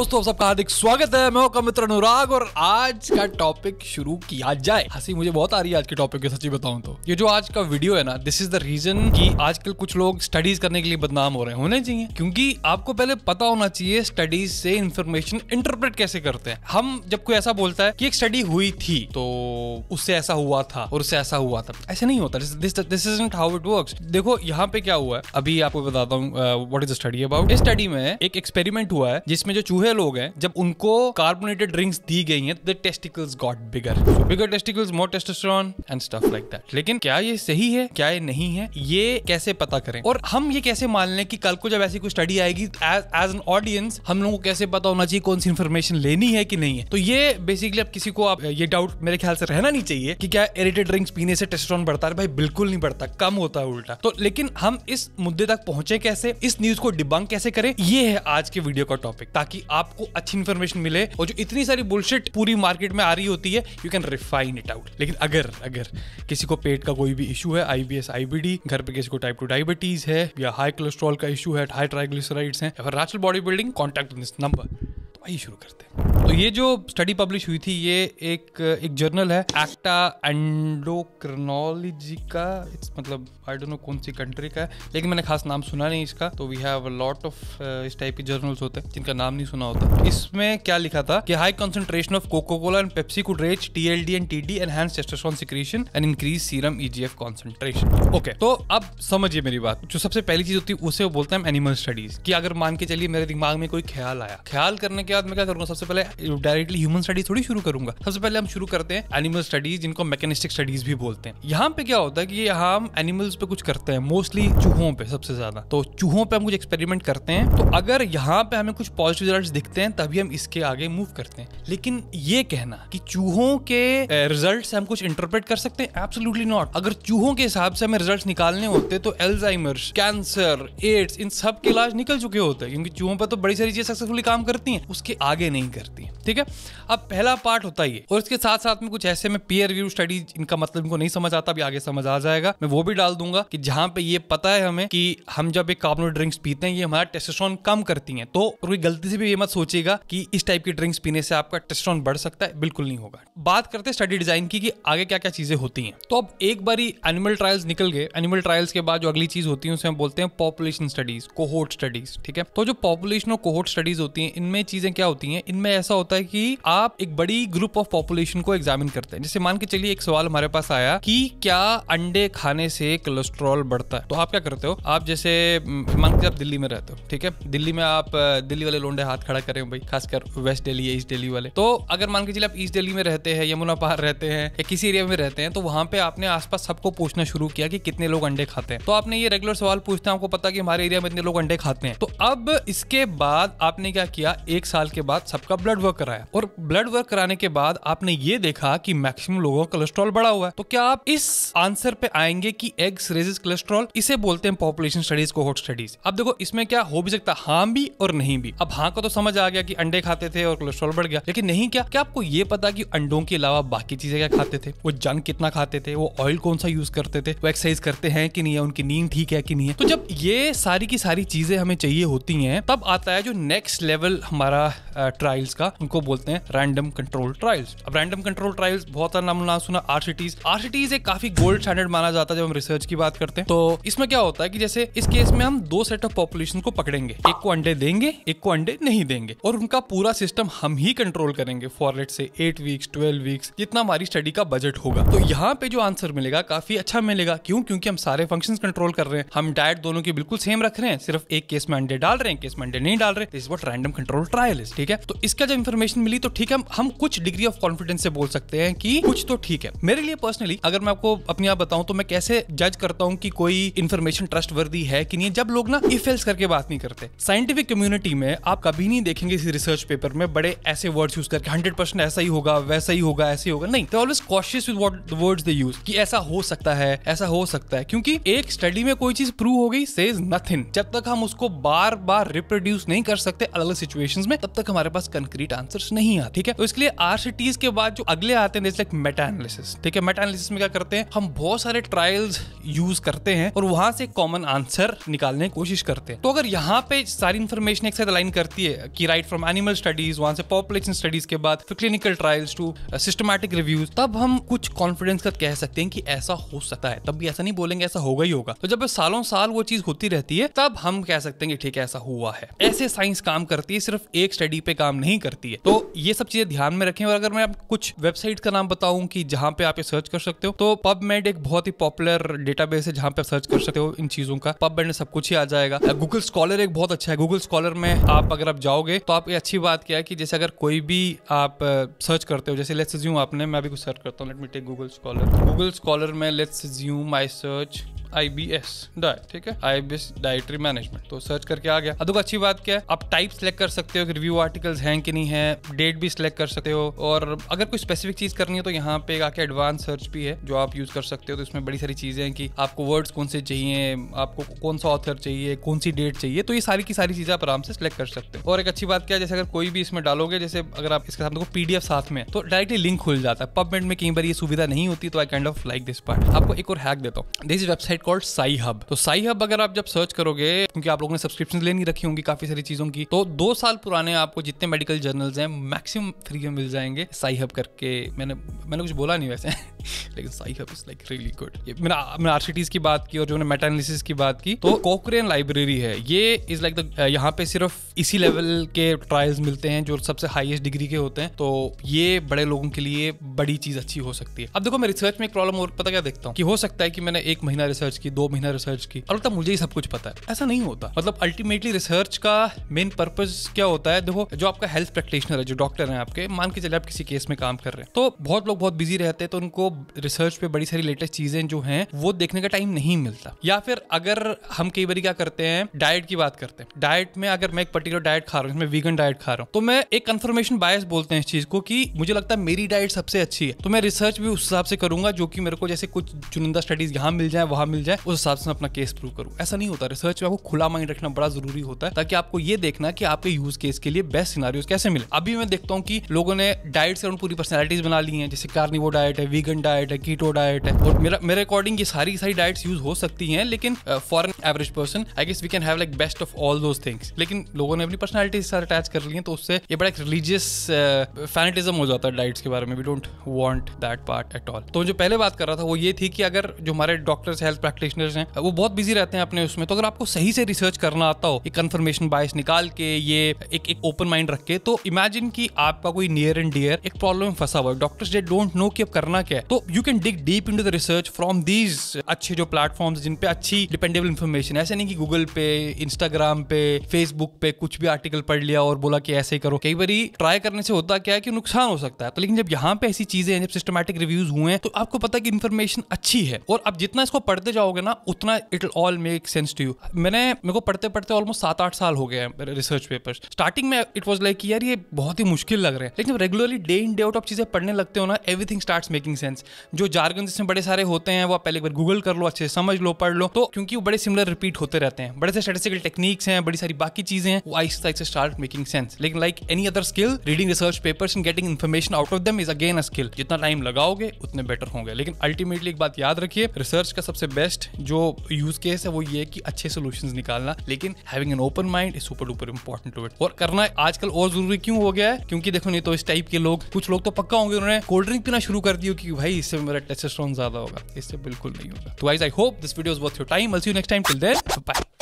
दोस्तों सबका हार्दिक स्वागत है। मैं आपका मित्र अनुराग और आज का टॉपिक शुरू किया जाए। हंसी मुझे बहुत आ रही है आज के टॉपिक के, सच्ची बताऊं तो ये जो आज का वीडियो है ना, दिस इज द रीजन कि आजकल कुछ लोग स्टडीज करने के लिए बदनाम हो रहे हैं। होने चाहिए, क्योंकि आपको पहले पता होना चाहिए स्टडीज से इंफॉर्मेशन इंटरप्रेट कैसे करते हैं। हम जब कोई ऐसा बोलता है कि एक स्टडी हुई थी तो उससे ऐसा हुआ था और उससे ऐसा हुआ था, ऐसे नहीं होता। This isn't how it works. देखो यहाँ पे क्या हुआ है, अभी आपको बताता हूँ what is the study about. इस स्टडी में एक एक्सपेरिमेंट हुआ है जिसमें जो चूहे लोग हैं, जब उनको कार्बोनेटेड ड्रिंक्स दी गई हैं, the testicles got bigger. So bigger testicles, more testosterone and stuff like that. लेकिन क्या ये सही है, क्या ये नहीं है, ये कैसे पता करें? और हम ये कैसे मान लें कि कल को जब ऐसी कोई स्टडी आएगी एज एन ऑडियंस हम लोगों को कैसे पता होना चाहिए कौन सी इंफॉर्मेशन लेनी है कि नहीं है? तो ये बेसिकली अब किसी को आप ये डाउट मेरे ख्याल से रहना नहीं चाहिए कि क्या एरेटेड ड्रिंक्स पीने से टेस्टोस्टेरोन बढ़ता है। भाई बिल्कुल नहीं बढ़ता, कम होता है उल्टा। तो लेकिन हम इस मुद्दे तक पहुंचे कैसे, इस न्यूज को डिबंक कैसे करें, ये है आज के वीडियो का टॉपिक, ताकि आपको अच्छी इंफॉर्मेशन मिले और जो इतनी सारी बुलशिट पूरी मार्केट में आ रही होती है, you can refine it out. लेकिन अगर किसी को पेट का कोई भी इशू है, IBS IBD, घर पे किसी को टाइप 2 डायबिटीज है, या हाई कोलेस्ट्रॉल का इशू है, हाई ट्राइग्लिसराइड्स हैं, या फिर natural body building, contact this number. तो आइए शुरू करते हैं। तो ये जो स्टडी पब्लिश हुई थी, ये एक जर्नल है, एक्टा एंडोक्रिनोलॉजी का। इट्स मतलब आई डोंट नो कौन सी कंट्री का है, लेकिन मैंने खास नाम सुना नहीं इसका। तो we have a lot of इस टाइप के जर्नल्स होते हैं जिनका नाम नहीं सुना होता। इसमें क्या लिखा था कि high concentration of Coca Cola and Pepsi could raise TLD and TD, enhance testosterone secretion and increase serum EGF concentration. Okay, तो अब समझिए मेरी बात। जो सबसे पहली चीज होती है उसे बोलते हैं एनिमल स्टडीज। कि अगर मान के चलिए मेरे दिमाग में कोई ख्याल आया, ख्याल करने के बाद मैं क्या करूंगा, सबसे पहले डायरेक्टली ह्यूमन स्टडीज थोड़ी शुरू करूंगा। सबसे पहले हम शुरू करते हैं एनिमल स्टडीज, जिनको मैकेनिस्टिक स्टडीज भी बोलते हैं। यहाँ पे क्या होता है कि यहाँ हम एनिमल्स पे कुछ करते हैं, मोस्टली चूहों पे सबसे ज्यादा। तो चूहों पे हम कुछ एक्सपेरिमेंट करते हैं। तो अगर यहाँ पे हमें कुछ पॉजिटिव रिजल्ट्स दिखते हैं तभी हम इसके आगे मूव करते हैं। लेकिन ये कहना कि चूहों के रिजल्ट से हम कुछ इंटरप्रेट कर सकते हैं, एब्सोल्युटली नॉट। अगर चूहों के हिसाब से हमें रिजल्ट निकालने होते तो एल्जाइमर्स, कैंसर, एड्स, इन सब के इलाज निकल चुके होते हैं, क्योंकि चूहों पर तो बड़ी सारी चीजें सक्सेसफुली काम करती हैं, उसके आगे नहीं करती। ठीक है, अब पहला पार्ट होता है ये। और इसके साथ साथ में कुछ ऐसे में पीयर रिव्यू स्टडीज, इनका मतलब इनको नहीं समझ आता, अभी आगे समझ आ जाएगा, मैं वो भी डाल दूंगा। कि जहां पे ये पता है हमें कि हम जब एक कार्बोनेटेड ड्रिंक्स पीते हैं ये हमारा टेस्टोस्टेरोन कम करती हैं, तो कोई गलती से भी ये मत सोचिएगा कि इस टाइप की ड्रिंक्स पीने से आपका टेस्टोस्टेरोन बढ़ सकता है, बिल्कुल नहीं होगा। बात करते हैं स्टडी डिजाइन की कि आगे क्या क्या चीजें होती हैं। तो अब एक बारी एनिमल ट्रायल्स निकल गए। एनिमल ट्रायल्स के बाद जो अगली चीज होती है उसे हम बोलते हैं पॉपुलेशन स्टडीज, कोहोर्ट स्टडीज। ठीक है, तो जो पॉपुलेशन और कोहोर्ट स्टडीज होती हैं, इनमें चीजें क्या होती हैं, इनमें ऐसा होता है कि आप एक बड़ी ग्रुप ऑफ पॉपुलेशन को एग्जामिन करते हैं। जैसे मान के चलिए एक सवाल हमारे पास आया कि क्या अंडे खाने से कोलेस्ट्रॉल बढ़ता है। तो आप क्या करते हो, आप जैसे मान के आप दिल्ली में रहते हो, ठीक है, दिल्ली में आप दिल्ली वाले लोंडे हाथ खड़ा करें भाई, खासकर वेस्ट दिल्ली या ईस्ट दिल्ली वाले। तो अगर मान के चलिए आप ईस्ट दिल्ली में रहते हैं, यमुना पार रहते हैं, या किसी एरिया में रहते हैं, तो वहां पे आपने आसपास सबको पूछना शुरू किया कि कितने लोग अंडे खाते हैं। तो आपने ये रेगुलर सवाल पूछते हैं, आपको पता कि हमारे एरिया में इतने लोग अंडे खाते हैं। तो अब इसके बाद आपने क्या किया, 1 साल के बाद सबका ब्लड वर्क कराया, और ब्लड वर्क कराने के बाद आपने ये देखा कि मैक्सिमम लोगों का कोलेस्ट्रॉल बढ़ा हुआ है। तो क्या आप इस आंसर पे आएंगे कि एग्स रेजेस कोलेस्ट्रॉल? इसे बोलते हैं पॉपुलेशन स्टडीज, कोहोर्ट स्टडीज। अब देखो इसमें क्या हो भी सकता है, हाँ भी और नहीं भी। अब हाँ को तो समझ आ गया कि अंडे खाते थे और कोलेस्ट्रॉल बढ़ गया, लेकिन नहीं क्या आपको ये पता कि अंडों के अलावा बाकी चीजें क्या खाते थे, वो जंक कितना खाते थे, वो ऑयल कौन सा यूज करते थे, वो एक्सरसाइज करते हैं कि नहीं है, उनकी नींद ठीक है कि नहीं है। तो जब ये सारी की सारी चीजें हमें चाहिए होती हैं, तब आता है जो नेक्स्ट लेवल हमारा ट्रायल्स का, उनको बोलते हैं रैंडम कंट्रोल ट्रायल्स। अब रैंडम कंट्रोल ट्रायल्स बहुत नाम सुना, RCTs एक काफी गोल्ड स्टैंडर्ड माना जाता है जब हम रिसर्च की बात करते हैं। तो इसमें क्या होता है कि जैसे इस केस में हम 2 सेट ऑफ पॉपुलेशन को पकड़ेंगे, एक को अंडे देंगे, एक को अंडे नहीं देंगे, और उनका पूरा सिस्टम हम ही कंट्रोल करेंगे for let's say 8 weeks 12 weeks, जितना हमारी स्टडी का बजट होगा। तो यहाँ पे जो आंसर मिलेगा काफी अच्छा मिलेगा। क्यों? क्योंकि हम सारे फंक्शंस कंट्रोल कर रहे हैं, हम डाइट दोनों की बिल्कुल सेम रख रहे हैं, सिर्फ एक केस में अंडे डाल रहे हैं, केस में अंडे नहीं डाल रहे। This is what random control trial is. ठीक है, तो इसका जब इंफॉर्मेशन मिली तो ठीक है, हम कुछ डिग्री ऑफ कॉन्फिडेंस से बोल सकते हैं कि कुछ तो ठीक है। मेरे लिए पर्सनली अगर मैं आपको अपनी आप बताऊं तो मैं कैसे जज करता हूं कि कोई इंफॉर्मेशन ट्रस्टवर्दी है कि नहीं, जब लोग ना इफ एल्स करके बात नहीं करते। साइंटिफिक कम्युनिटी में आप कभी नहीं देखेंगे इस रिसर्च पेपर में बड़े ऐसे वर्ड्स यूज करके 100% ऐसा ही होगा, वैसा ही होगा, ऐसे ही होगा, नहीं। They always cautious with what the words they use, कि ऐसा हो सकता है, ऐसा हो सकता है, क्योंकि एक स्टडी में कोई चीज प्रूव हो गई सेज नथिंग। जब तक हम उसको बार बार रिप्रोड्यूस नहीं कर सकते अलग अलग सिचुएशंस में, तब तक हमारे पास कंक्रीट आंसर आंसर्स नहीं आते, ठीक है। तो इसलिए RCTs के बाद जो अगले आते हैं लाइक मेटा एनालिसिस, ठीक है। मेटा एनालिसिस में क्या करते हैं, हम बहुत सारे ट्रायल्स यूज करते हैं और वहां से कॉमन आंसर निकालने की कोशिश करते हैं। तो अगर यहाँ पे सारी इंफॉर्मेशन एक साथ अलाइन करती है कि राइट फ्रॉम एनिमल स्टडीज, वहां से पॉपुलेशन स्टडीज के बाद फिर clinical trials to systematic reviews, तब हम कुछ कॉन्फिडेंस का कह सकते हैं कि ऐसा हो सकता है। तब भी ऐसा नहीं बोलेंगे ऐसा होगा ही होगा। तो जब सालों साल वो चीज होती रहती है तब हम कह सकते हैं कि ठीक है ऐसा हुआ है। ऐसे साइंस काम करती है, सिर्फ एक स्टडी पे काम नहीं करती है। तो ये सब चीजें ध्यान में रखें। और अगर मैं आपको कुछ वेबसाइट का नाम बताऊं कि जहां पे आप सर्च कर सकते हो, तो पबमेड एक बहुत ही पॉपुलर डेटाबेस है जहां पे आप सर्च कर सकते हो इन चीजों का। पबमेड में सब कुछ ही आ जाएगा। गूगल स्कॉलर एक बहुत अच्छा है। गूगल स्कॉलर में आप अगर आप जाओगे तो आप ये अच्छी बात क्या है कि जैसे अगर कोई भी आप सर्च करते हो, जैसे लेट्स अज्यूम आपने, मैं भी कुछ सर्च करता हूँ, let me take Google Scholar. Google Scholar में let's assume I search IBS diet, ठीक है, IBS डाइटरी मैनेजमेंट, तो सर्च करके आ गया। अब देखो अच्छी बात क्या है, आप टाइप सेलेक्ट कर सकते हो कि रिव्यू आर्टिकल्स हैं कि नहीं है, डेट भी सिलेक्ट कर सकते हो। और अगर कोई स्पेसिफिक चीज करनी है तो यहाँ पे आके एडवांस सर्च भी है जो आप यूज कर सकते हो। तो इसमें बड़ी सारी चीजें हैं कि आपको वर्ड्स कौन से चाहिए, आपको कौन सा ऑथर चाहिए, कौन सी डेट चाहिए, तो ये सारी की सारी चीजें आप आराम से सिलेक्ट कर सकते हो। और एक अच्छी बात क्या है, जैसे अगर कोई भी इसमें डालोगे, जैसे अगर आप इसके साथ देखो PDF साथ में, तो डायरेक्टली लिंक खुल जाता है। पबमेड में कई बार ये सुविधा नहीं होती, तो I kind of like this part. आपको एक और हैक देता हूँ, this is website called SciHub। तो SciHub अगर आप जब सर्च करोगे, क्योंकि आप लोगों ने सब्सक्रिप्शन ले नहीं रखी होंगी काफी सारी चीजों की, तो 2 साल पुराने आपको जितने मेडिकल जर्नल्स हैं मैक्सिमम फ्री में मिल जाएंगे SciHub करके। मैंने कुछ बोला नहीं वैसे लेकिन SciHub is like really good. मैंने RCTs की बात की और जो मैंने मेटा एनालिसिस की बात की, तो कोक्रेन लाइब्रेरी है, ये इज लाइक यहाँ पे सिर्फ इसी लेवल के ट्रायल्स मिलते हैं जो सबसे हाईएस्ट डिग्री के होते हैं। तो ये बड़े लोगों के लिए बड़ी चीज अच्छी हो सकती है। अब देखो मैं रिसर्च में एक प्रॉब्लम और पता क्या देखता हूँ कि हो सकता है कि मैंने 1 महीना रिसर्च की, 2 महीना रिसर्च की और तब मुझे ही सब कुछ पता है। ऐसा नहीं होता। मतलब अल्टीमेटली रिसर्च का मेन पर्पस क्या होता है, देखो जो आपका हेल्थ प्रैक्टिशनर है, जो डॉक्टर हैं आपके, मान के चले आप किसी केस में काम कर रहे हैं, तो बहुत लोग बहुत बिजी रहते हैं, तो उनको रिसर्च पे बड़ी सारी लेटेस्ट चीजें जो हैं वो देखने का टाइम नहीं मिलता। या फिर अगर हम कई बार क्या करते हैं, डाइट की बात करते हैं, डाइट में अगर मैं एक पर्टिकुलर डाइट खा रहा हूँ, मैं वीगन डाइट खा रहा हूँ, तो मैं एक कंफर्मेशन बायस बोलते हैं इस चीज को कि मुझे लगता है मेरी डाइट सबसे अच्छी है, तो मैं रिसर्च भी उस हिसाब से करूंगा जो कि मेरे को जैसे कुछ चुनिंदा स्टडीज यहाँ मिल जाए, वहां मिल जाए, उस हिसाब से अपना केस प्रूव करूँ। ऐसा नहीं होता। रिसर्च में आपको खुला माइंड रखना बड़ा जरूरी होता है, ताकि आपको ये देखना कि आपके यूज केस के लिए बेस्ट सिनारियोज कैसे मिले। अभी मैं देखता हूँ कि लोगों ने डाइट से पूरी पर्सनैलिटीज बना ली हैं, जैसे कार्निवोर डाइट है, वीगन डाइट है, कीटो डाइट है, और मेरे अकॉर्डिंग ये सारी डाइट्स यूज हो सकती हैं, लेकिन for an average person I guess we can have like best of all those things. लेकिन लोगों ने अपनी पर्सनैलिटी के साथ अटैच कर ली है, तो उससे ये बड़ा एक रिलीजियस फैनेटिज्म हो जाता है डाइट्स के बारे में। We don't want that part at all. तो जो पहले बात कर रहा था वो ये थी कि अगर जो हमारे डॉक्टर्स, हेल्थ प्रैक्टिशनर्स हैं, वो बहुत बिजी रहते हैं अपने उसमें, तो अगर आपको सही से रिसर्च करना आता हो, एक कंफर्मेशन बायस निकाल के, ये एक ओपन माइंड रख के, तो इमेजिन कि आपका कोई नियर एंड डियर एक प्रॉब्लम में फंसा हुआ है, डॉक्टर्स दे डोंट नो कि अब करना क्या है, तो you can dig deep into the research from these अच्छे जो प्लेटफॉर्म्स जिन पे अच्छी डिपेंडेबल इंफॉर्मेशन। ऐसे नहीं कि गूगल पे, इंस्टाग्राम पे, फेसबुक पे कुछ भी आर्टिकल पढ़ लिया और बोला कि ऐसे ही करो। कई बार ट्राई करने से होता क्या है कि नुकसान हो सकता है, तो लेकिन जब यहाँ पे ऐसी चीजें हैं, जब सिस्टमैटिक रिव्यूज हुए हैं, तो आपको पता है कि इन्फॉर्मेशन अच्छी है, और अब जितना इसको पढ़ते जाओगे ना उतना it will all make sense to you. मेरे को पढ़ते पढ़ते ऑलमोस्ट 7-8 साल हो गए हैं रिसर्च पेपर्स। स्टार्टिंग में इट वाज लाइक यार ये बहुत ही मुश्किल लग रहे हैं, लेकिन regularly day in day out आप चीजें पढ़ने लगते हो ना, एवरीथिंग स्टार्ट्स मेकिंग सेंस। जो जार्गन जिसमें बड़े सारे होते हैं वो आप पहले एक बार गूगल कर लो, अच्छे से समझ लो, पढ़ लो, तो क्योंकि वो बड़े सिमिलर रिपीट होते रहते हैं, बड़े से स्टैटिस्टिकल टेक्निक्स हैं, बड़ी सारी बाकी चीजें हैं, वो Aahista Aahista start making sense. लेकिन like any other skill, reading research papers and getting information out of them is again a skill. जितना टाइम लगाओगे उतने बेटर होंगे। लेकिन अल्टीमेटली एक बात याद रखिए, रिसर्च का सबसे बेस्ट जो यूज केस है वो ये कि अच्छे सॉल्यूशंस निकालना, लेकिन having an open mind is super duper important to it. और करना आजकल और जरूरी क्यों हो गया है, क्योंकि देखो नहीं तो इस टाइप के लोग, कुछ लोग तो पक्का होंगे उन्होंने कोल्ड ड्रिंक पीना शुरू कर दी कि भाई इससे मेरा टेस्टोस्टेरोन ज्यादा होगा। इससे बिल्कुल नहीं होगा। तो guys I hope this video is worth your time. I will see you next time. Till then bye.